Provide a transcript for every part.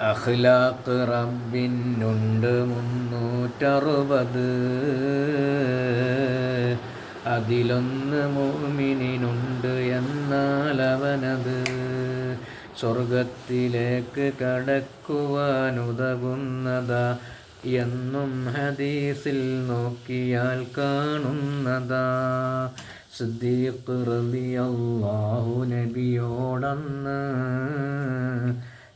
അഖ്ലാഖ് റബ്ബിനുണ്ട് 360, അതിലൊന്ന് മുഅ്മിനിനുണ്ട് എന്നാൽ അവനത് സ്വർഗത്തിലേക്ക് കടക്കുവാനുതകുന്നതാ എന്നും ഹദീസിൽ നോക്കിയാൽ കാണുന്നതാ. സിദ്ദീഖ് റളിയല്ലാഹു നബിയോടന്ന്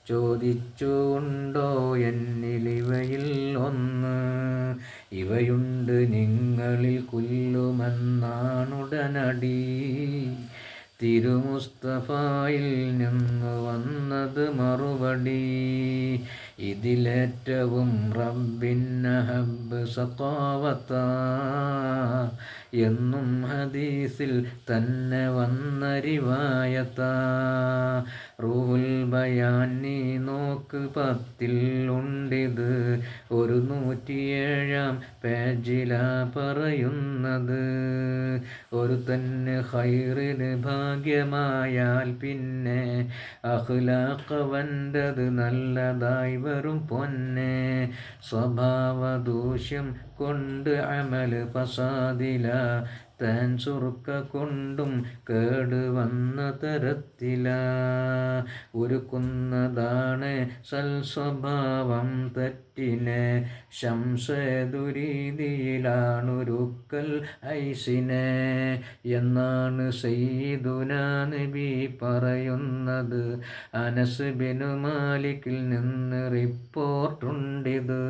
ചോദിച്ചു, ഉണ്ടോ എന്നിലിവയിൽ ഒന്ന്? ഇവയുണ്ട് നിങ്ങളിൽ കൊല്ലുമെന്നാണുടനടി തിരുമുസ്തഫായിൽ നിന്ന് വന്നത് മറുപടി. ഇതിലേറ്റവും റബ്ബിന്നഹബ് സഖാവത്ത എന്നും ഹദീസിൽ തന്നെ വന്ന റിവായത്താ. റൂഹുൽ ബയാൻ നീ നോക്ക് 10 ഉണ്ടിത്, 107 പേജിലാ പറയുന്നത്. ഒരു തന്നെ ഖൈറിന് ഭാഗ്യമായാൽ പിന്നെ അഖ്ലാഖവൻ്റത് നല്ലതായി വരും പൊന്നെ. സ്വഭാവദൂഷ്യം കൊണ്ട് അമല് ഫസാദില, താൻ സുർക്ക കൊണ്ടും കേട് വന്ന തരത്തില. ഒരുക്കുന്നതാണ് സൽസ്വഭാവം തെറ്റിനെ, ശംസദുരീതിയിലാണൊരുക്കൽ ഐസിനെ എന്നാണ് സയ്യിദുനാ നബി പറയുന്നത്. അനസ് ബിൻ മാലിക്കിൽ നിന്ന് റിപ്പോർട്ടുണ്ടിത്.